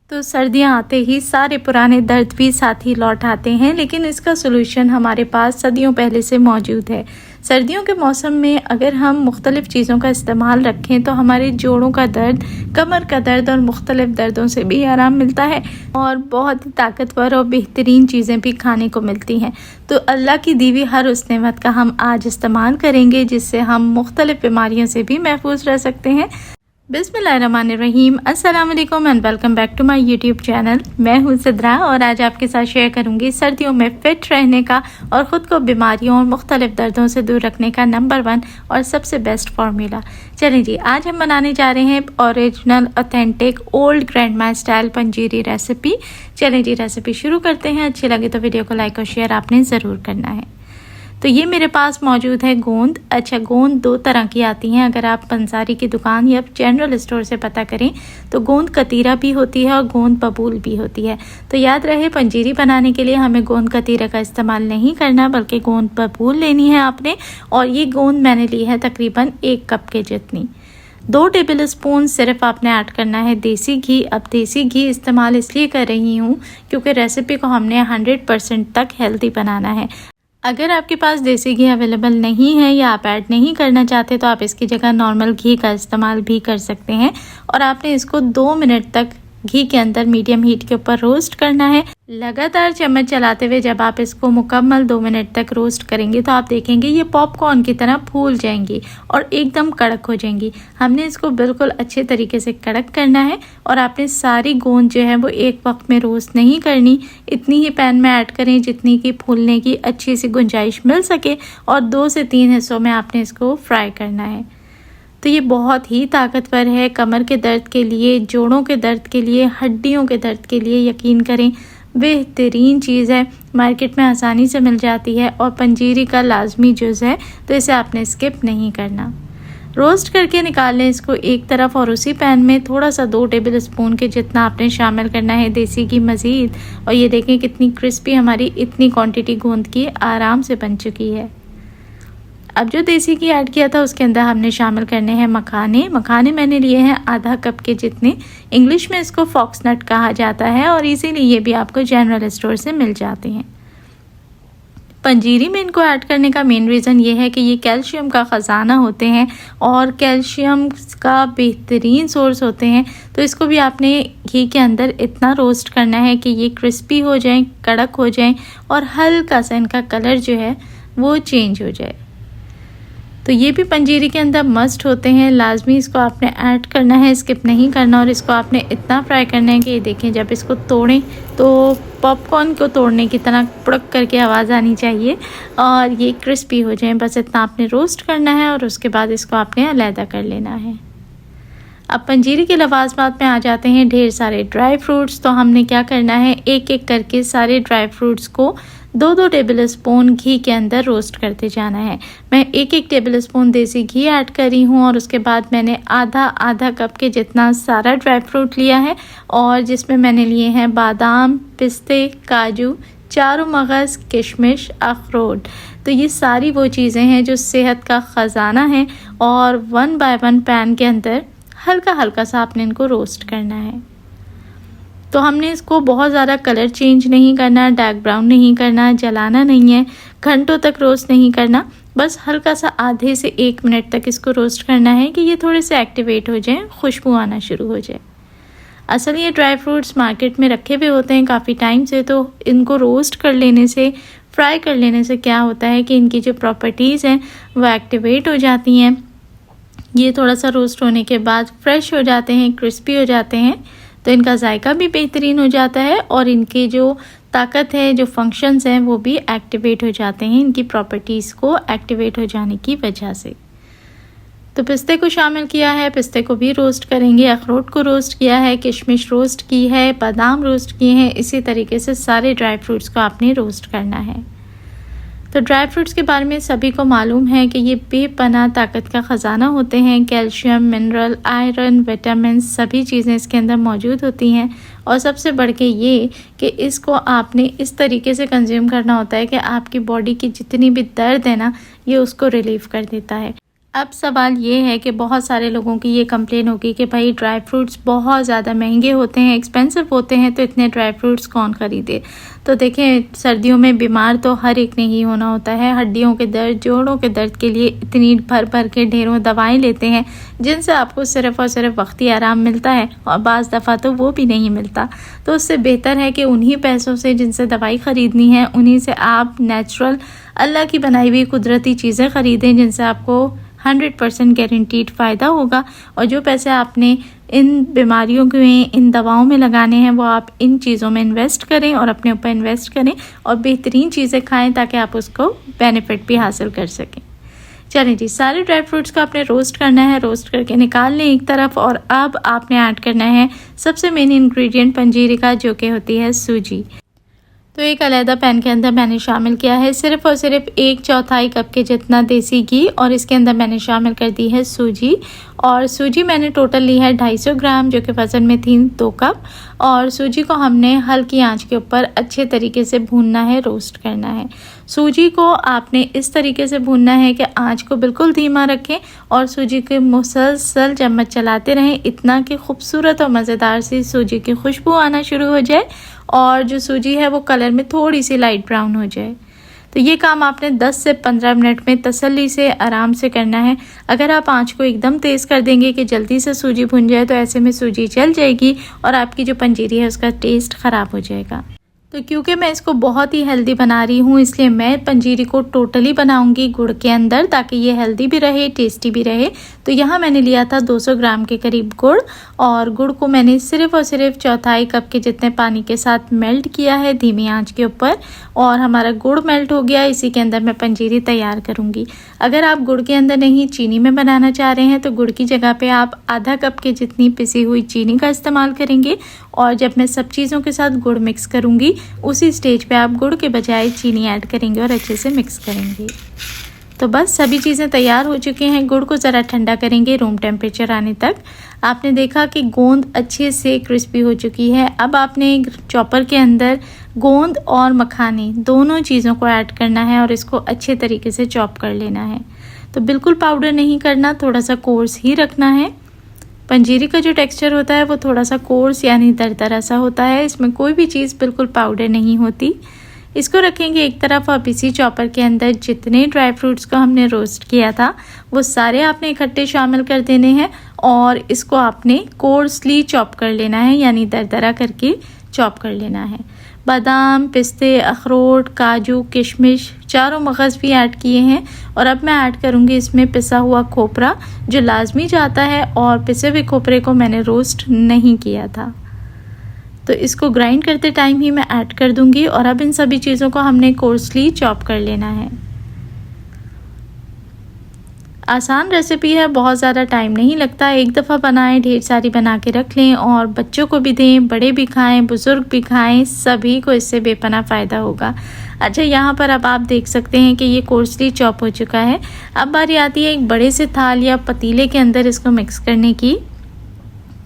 तो सर्दियां आते ही सारे पुराने दर्द भी साथ ही लौट आते हैं, लेकिन इसका सोल्यूशन हमारे पास सदियों पहले से मौजूद है। सर्दियों के मौसम में अगर हम मुख्तलिफ़ चीज़ों का इस्तेमाल रखें तो हमारे जोड़ों का दर्द, कमर का दर्द और मुख्तलिफ़ दर्दों से भी आराम मिलता है और बहुत ही ताकतवर और बेहतरीन चीज़ें भी खाने को मिलती हैं। तो अल्लाह की दी हुई हर उस नेमत का हम आज इस्तेमाल करेंगे जिससे हम मुख्तलिफ़ बीमारियों से भी महफूज रह सकते हैं। बिस्मिल्लाहिर्रहमानिर्रहीम, अस्सलाम वालेकुम and welcome back to my YouTube channel. मैं हूँ सिद्रा और आज आपके साथ शेयर करूँगी सर्दियों में फ़िट रहने का और ख़ुद को बीमारियों और मुख्तलिफ़ दर्दों से दूर रखने का नंबर 1 और सबसे बेस्ट फार्मूला। चलें जी, आज हम बनाने जा रहे हैं original authentic old grandma style panjiri recipe. चलें जी, रेसिपी शुरू करते हैं। अच्छी लगे तो वीडियो को लाइक और शेयर आपने ज़रूर करना है। तो ये मेरे पास मौजूद है गोंद। अच्छा, गोंद 2 तरह की आती हैं। अगर आप पंसारी की दुकान या जनरल स्टोर से पता करें तो गोंद कतीरा भी होती है और गोंद बबूल भी होती है। तो याद रहे, पंजीरी बनाने के लिए हमें गोंद कतीरा का इस्तेमाल नहीं करना बल्कि गोंद बबूल लेनी है आपने। और ये गोंद मैंने ली है तकरीबन 1 कप के जितनी। 2 टेबल स्पून सिर्फ आपने ऐड करना है देसी घी। अब देसी घी इस्तेमाल इसलिए कर रही हूँ क्योंकि रेसिपी को हमने 100% तक हेल्दी बनाना है। अगर आपके पास देसी घी अवेलेबल नहीं है या आप ऐड नहीं करना चाहते तो आप इसकी जगह नॉर्मल घी का इस्तेमाल भी कर सकते हैं। और आपने इसको 2 मिनट तक घी के अंदर मीडियम हीट के ऊपर रोस्ट करना है। लगातार चम्मच चलाते हुए जब आप इसको मुकम्मल 2 मिनट तक रोस्ट करेंगे तो आप देखेंगे ये पॉपकॉर्न की तरह फूल जाएंगी और एकदम कड़क हो जाएंगी। हमने इसको बिल्कुल अच्छे तरीके से कड़क करना है और आपने सारी गोंद जो है वो एक वक्त में रोस्ट नहीं करनी। इतनी ही पैन में ऐड करें जितनी की फूलने की अच्छी सी गुंजाइश मिल सके और 2 से 3 हिस्सों में आपने इसको फ्राई करना है। तो ये बहुत ही ताकतवर है कमर के दर्द के लिए, जोड़ों के दर्द के लिए, हड्डियों के दर्द के लिए। यकीन करें बेहतरीन चीज़ है, मार्केट में आसानी से मिल जाती है और पंजीरी का लाजमी जुज़ है, तो इसे आपने स्किप नहीं करना। रोस्ट करके निकाल लें इसको एक तरफ और उसी पैन में थोड़ा सा 2 टेबल स्पून के जितना आपने शामिल करना है देसी घी मज़ीद। और ये देखें कितनी क्रिस्पी हमारी इतनी क्वांटिटी गोंद की आराम से बन चुकी है। अब जो देसी घी ऐड किया था उसके अंदर हमने शामिल करने हैं मखाने। मखाने मैंने लिए हैं आधा कप के जितने। इंग्लिश में इसको फॉक्सनट कहा जाता है और इसीलिए ये भी आपको जनरल स्टोर से मिल जाते हैं। पंजीरी में इनको ऐड करने का मेन रीज़न ये है कि ये कैल्शियम का ख़जाना होते हैं और कैल्शियम का बेहतरीन सोर्स होते हैं। तो इसको भी आपने घी के अंदर इतना रोस्ट करना है कि ये क्रिस्पी हो जाएं, कड़क हो जाएं और हल्का सा इनका कलर जो है वो चेंज हो जाए। तो ये भी पंजीरी के अंदर मस्ट होते हैं, लाजमी इसको आपने ऐड करना है, स्किप नहीं करना। और इसको आपने इतना फ्राई करना है कि ये देखें जब इसको तोड़ें तो पॉपकॉर्न को तोड़ने की तरह पुड़क करके आवाज़ आनी चाहिए और ये क्रिस्पी हो जाए। बस इतना आपने रोस्ट करना है और उसके बाद इसको आपने अलहदा कर लेना है। अब पंजीरी के लवाज़मात में आ जाते हैं ढेर सारे ड्राई फ्रूट्स। तो हमने क्या करना है, एक एक करके सारे ड्राई फ्रूट्स को 2-2 टेबल स्पून घी के अंदर रोस्ट करते जाना है। मैं 1-1 टेबल स्पून देसी घी ऐड कर रही हूँ और उसके बाद मैंने आधा कप के जितना सारा ड्राई फ्रूट लिया है और जिसमें मैंने लिए हैं बादाम, पिस्ते, काजू, चारों मगज़, किशमिश, अखरोट। तो ये सारी वो चीज़ें हैं जो सेहत का ख़जाना है और 1 बाय 1 पैन के अंदर हल्का हल्का सा आपने इनको रोस्ट करना है। तो हमने इसको बहुत ज़्यादा कलर चेंज नहीं करना, डार्क ब्राउन नहीं करना, जलाना नहीं है, घंटों तक रोस्ट नहीं करना, बस हल्का सा आधे से 1 मिनट तक इसको रोस्ट करना है कि ये थोड़े से एक्टिवेट हो जाएं, खुशबू आना शुरू हो जाए। असल ये ड्राई फ्रूट्स मार्केट में रखे हुए होते हैं काफ़ी टाइम से, तो इनको रोस्ट कर लेने से, फ्राई कर लेने से क्या होता है कि इनकी जो प्रॉपर्टीज़ हैं वो एक्टिवेट हो जाती हैं। ये थोड़ा सा रोस्ट होने के बाद फ्रेश हो जाते हैं, क्रिस्पी हो जाते हैं, तो इनका जायका भी बेहतरीन हो जाता है और इनकी जो ताकत है, जो फंक्शंस हैं वो भी एक्टिवेट हो जाते हैं इनकी प्रॉपर्टीज़ को एक्टिवेट हो जाने की वजह से। तो पिस्ते को शामिल किया है, पिस्ते को भी रोस्ट करेंगे, अखरोट को रोस्ट किया है, किशमिश रोस्ट की है, बादाम रोस्ट किए हैं। इसी तरीके से सारे ड्राई फ्रूट्स को आपने रोस्ट करना है। तो ड्राई फ्रूट्स के बारे में सभी को मालूम है कि ये बेपनाह ताकत का ख़जाना होते हैं। कैल्शियम, मिनरल, आयरन, विटामिन सभी चीज़ें इसके अंदर मौजूद होती हैं। और सबसे बढ़ के ये कि इसको आपने इस तरीके से कंज्यूम करना होता है कि आपकी बॉडी की जितनी भी दर्द है ना, ये उसको रिलीव कर देता है। अब सवाल ये है कि बहुत सारे लोगों की ये कंप्लेन होगी कि भाई ड्राई फ्रूट्स बहुत ज़्यादा महंगे होते हैं, एक्सपेंसिव होते हैं, तो इतने ड्राई फ्रूट्स कौन ख़रीदे। तो देखें, सर्दियों में बीमार तो हर एक ने ही होना होता है। हड्डियों के दर्द, जोड़ों के दर्द के लिए इतनी भर भर के ढेरों दवाएं लेते हैं जिनसे आपको सिर्फ़ और सिर्फ वक्ती आराम मिलता है और बाज़ दफ़ा तो वो भी नहीं मिलता। तो उससे बेहतर है कि उन्हीं पैसों से जिनसे दवाई ख़रीदनी है, उन्हीं से आप नेचुरल अल्लाह की बनाई हुई कुदरती चीज़ें ख़रीदें जिनसे आपको 100% गारंटीड फ़ायदा होगा। और जो पैसे आपने इन बीमारियों में, इन दवाओं में लगाने हैं, वो आप इन चीज़ों में इन्वेस्ट करें और अपने ऊपर इन्वेस्ट करें और बेहतरीन चीज़ें खाएं ताकि आप उसको बेनिफिट भी हासिल कर सकें। चलें जी, सारे ड्राई फ्रूट्स को आपने रोस्ट करना है। रोस्ट करके निकाल लें एक तरफ। और अब आपने ऐड करना है सबसे मेन इंग्रेडिएंट पंजीरी का, जो कि होती है सूजी। तो एक अलहदा पैन के अंदर मैंने शामिल किया है सिर्फ़ और सिर्फ 1/4 कप के जितना देसी घी, और इसके अंदर मैंने शामिल कर दी है सूजी। और सूजी मैंने टोटल ली है 250 ग्राम, जो कि वज़न में थी 2 कप। और सूजी को हमने हल्की आंच के ऊपर अच्छे तरीके से भूनना है, रोस्ट करना है। सूजी को आपने इस तरीके से भूनना है कि आंच को बिल्कुल धीमा रखें और सूजी के मुसलसल चम्मच चलाते रहें, इतना कि खूबसूरत और मज़ेदार सी सूजी की खुशबू आना शुरू हो जाए और जो सूजी है वो कलर में थोड़ी सी लाइट ब्राउन हो जाए। तो ये काम आपने 10 से 15 मिनट में तसल्ली से आराम से करना है। अगर आप आंच को एकदम तेज़ कर देंगे कि जल्दी से सूजी भुन जाए, तो ऐसे में सूजी जल जाएगी और आपकी जो पंजीरी है उसका टेस्ट ख़राब हो जाएगा। तो क्योंकि मैं इसको बहुत ही हेल्दी बना रही हूँ, इसलिए मैं पंजीरी को टोटली बनाऊंगी गुड़ के अंदर, ताकि ये हेल्दी भी रहे, टेस्टी भी रहे। तो यहाँ मैंने लिया था 200 ग्राम के करीब गुड़, और गुड़ को मैंने सिर्फ़ और सिर्फ 1/4 कप के जितने पानी के साथ मेल्ट किया है धीमी आंच के ऊपर। और हमारा गुड़ मेल्ट हो गया, इसी के अंदर मैं पंजीरी तैयार करूँगी। अगर आप गुड़ के अंदर नहीं चीनी में बनाना चाह रहे हैं, तो गुड़ की जगह पे आप आधा कप के जितनी पिसी हुई चीनी का इस्तेमाल करेंगे। और जब मैं सब चीज़ों के साथ गुड़ मिक्स करूँगी, उसी स्टेज पे आप गुड़ के बजाय चीनी ऐड करेंगे और अच्छे से मिक्स करेंगे। तो बस सभी चीज़ें तैयार हो चुकी हैं। गुड़ को ज़रा ठंडा करेंगे रूम टेम्परेचर आने तक। आपने देखा कि गोंद अच्छे से क्रिस्पी हो चुकी है। अब आपने चॉपर के अंदर गोंद और मखाने दोनों चीज़ों को ऐड करना है और इसको अच्छे तरीके से चॉप कर लेना है। तो बिल्कुल पाउडर नहीं करना, थोड़ा सा कोर्स ही रखना है। पंजीरी का जो टेक्सचर होता है वो थोड़ा सा कोर्स यानी दरदरा सा होता है, इसमें कोई भी चीज़ बिल्कुल पाउडर नहीं होती। इसको रखेंगे एक तरफ। अब इसी चॉपर के अंदर जितने ड्राई फ्रूट्स को हमने रोस्ट किया था वो सारे आपने इकट्ठे शामिल कर देने हैं और इसको आपने कोर्सली चॉप कर लेना है, यानी दरदरा करके चॉप कर लेना है। बादाम, पिस्ते, अखरोट, काजू, किशमिश, चारों मगज़ भी ऐड किए हैं। और अब मैं ऐड करूँगी इसमें पिसा हुआ खोपरा, जो लाजमी जाता है, और पिसे हुए खोपरे को मैंने रोस्ट नहीं किया था, तो इसको ग्राइंड करते टाइम ही मैं ऐड कर दूंगी। और अब इन सभी चीज़ों को हमने कोर्सली चॉप कर लेना है। आसान रेसिपी है, बहुत ज़्यादा टाइम नहीं लगता। एक दफ़ा बनाएं, ढेर सारी बना के रख लें और बच्चों को भी दें, बड़े भी खाएं, बुज़ुर्ग भी खाएं, सभी को इससे बेपनाह फ़ायदा होगा। अच्छा, यहाँ पर अब आप देख सकते हैं कि ये कोर्सली चॉप हो चुका है। अब बारी आती है एक बड़े से थाल या पतीले के अंदर इसको मिक्स करने की।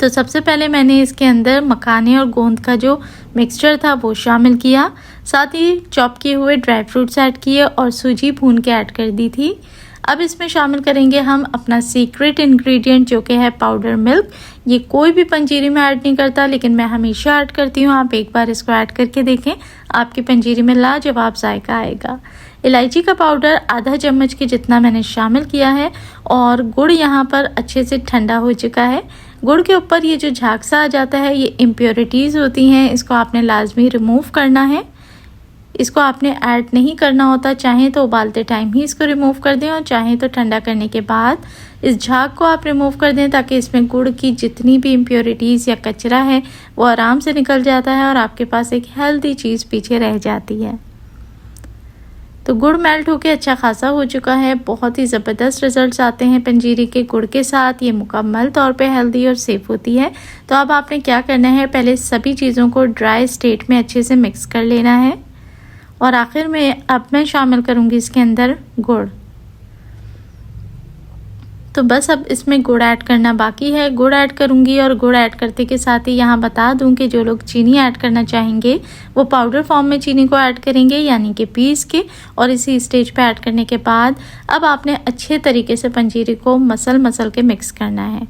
तो सबसे पहले मैंने इसके अंदर मखाने और गोंद का जो मिक्सचर था वो शामिल किया, साथ ही चॉप किए हुए ड्राई फ्रूट्स ऐड किए और सूजी भून के ऐड कर दी थी। अब इसमें शामिल करेंगे हम अपना सीक्रेट इंग्रेडिएंट, जो कि है पाउडर मिल्क। ये कोई भी पंजीरी में ऐड नहीं करता, लेकिन मैं हमेशा ऐड करती हूँ। आप एक बार इसको ऐड करके देखें, आपकी पंजीरी में लाजवाब जायका आएगा। इलायची का पाउडर आधा चम्मच के जितना मैंने शामिल किया है। और गुड़ यहाँ पर अच्छे से ठंडा हो चुका है। गुड़ के ऊपर ये जो झाग सा आ जाता है, ये इम्प्योरिटीज़ होती हैं, इसको आपने लाजमी रिमूव करना है। इसको आपने ऐड नहीं करना होता, चाहें तो उबालते टाइम ही इसको रिमूव कर दें और चाहें तो ठंडा करने के बाद इस झाग को आप रिमूव कर दें, ताकि इसमें गुड़ की जितनी भी इम्प्योरिटीज़ या कचरा है वो आराम से निकल जाता है और आपके पास एक हेल्दी चीज़ पीछे रह जाती है। तो गुड़ मेल्ट होके अच्छा खासा हो चुका है। बहुत ही ज़बरदस्त रिजल्ट्स आते हैं पंजीरी के गुड़ के साथ। ये मुकम्मल तौर पे हेल्दी और सेफ़ होती है। तो अब आपने क्या करना है, पहले सभी चीज़ों को ड्राई स्टेट में अच्छे से मिक्स कर लेना है और आखिर में अब मैं शामिल करूँगी इसके अंदर गुड़। तो बस अब इसमें गुड़ ऐड करना बाकी है। गुड़ ऐड करूँगी और गुड़ ऐड करते के साथ ही यहाँ बता दूँ कि जो लोग चीनी ऐड करना चाहेंगे वो पाउडर फॉर्म में चीनी को ऐड करेंगे, यानी कि पीस के। और इसी स्टेज पे ऐड करने के बाद अब आपने अच्छे तरीके से पंजीरी को मसल के मिक्स करना है।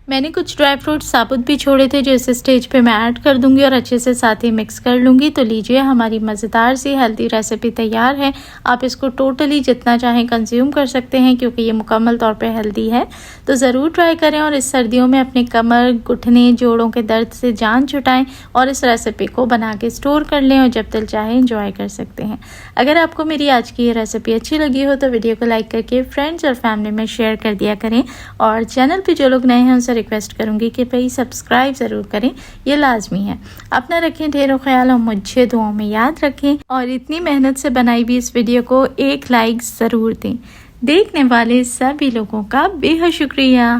मैंने कुछ ड्राई फ्रूट्स साबुत भी छोड़े थे जो इस स्टेज पे मैं ऐड कर दूंगी और अच्छे से साथ ही मिक्स कर लूँगी। तो लीजिए, हमारी मज़ेदार सी हेल्दी रेसिपी तैयार है। आप इसको टोटली जितना चाहें कंज्यूम कर सकते हैं क्योंकि ये मुकम्मल तौर पे हेल्दी है। तो ज़रूर ट्राई करें और इस सर्दियों में अपने कमर, घुटने, जोड़ों के दर्द से जान छुटाएँ और इस रेसिपी को बना के स्टोर कर लें और जब दिल चाहे इंजॉय कर सकते हैं। अगर आपको मेरी आज की ये रेसिपी अच्छी लगी हो तो वीडियो को लाइक करके फ्रेंड्स और फैमिली में शेयर कर दिया करें। और चैनल पर जो लोग नए हैं उनसे रिक्वेस्ट करूंगी कि भाई सब्सक्राइब ज़रूर करें, ये लाजमी है। अपना रखें ढेरों ख्याल और मुझे दुआओं में याद रखें। और इतनी मेहनत से बनाई भी इस वीडियो को एक लाइक ज़रूर दें। देखने वाले सभी लोगों का बेहद शुक्रिया।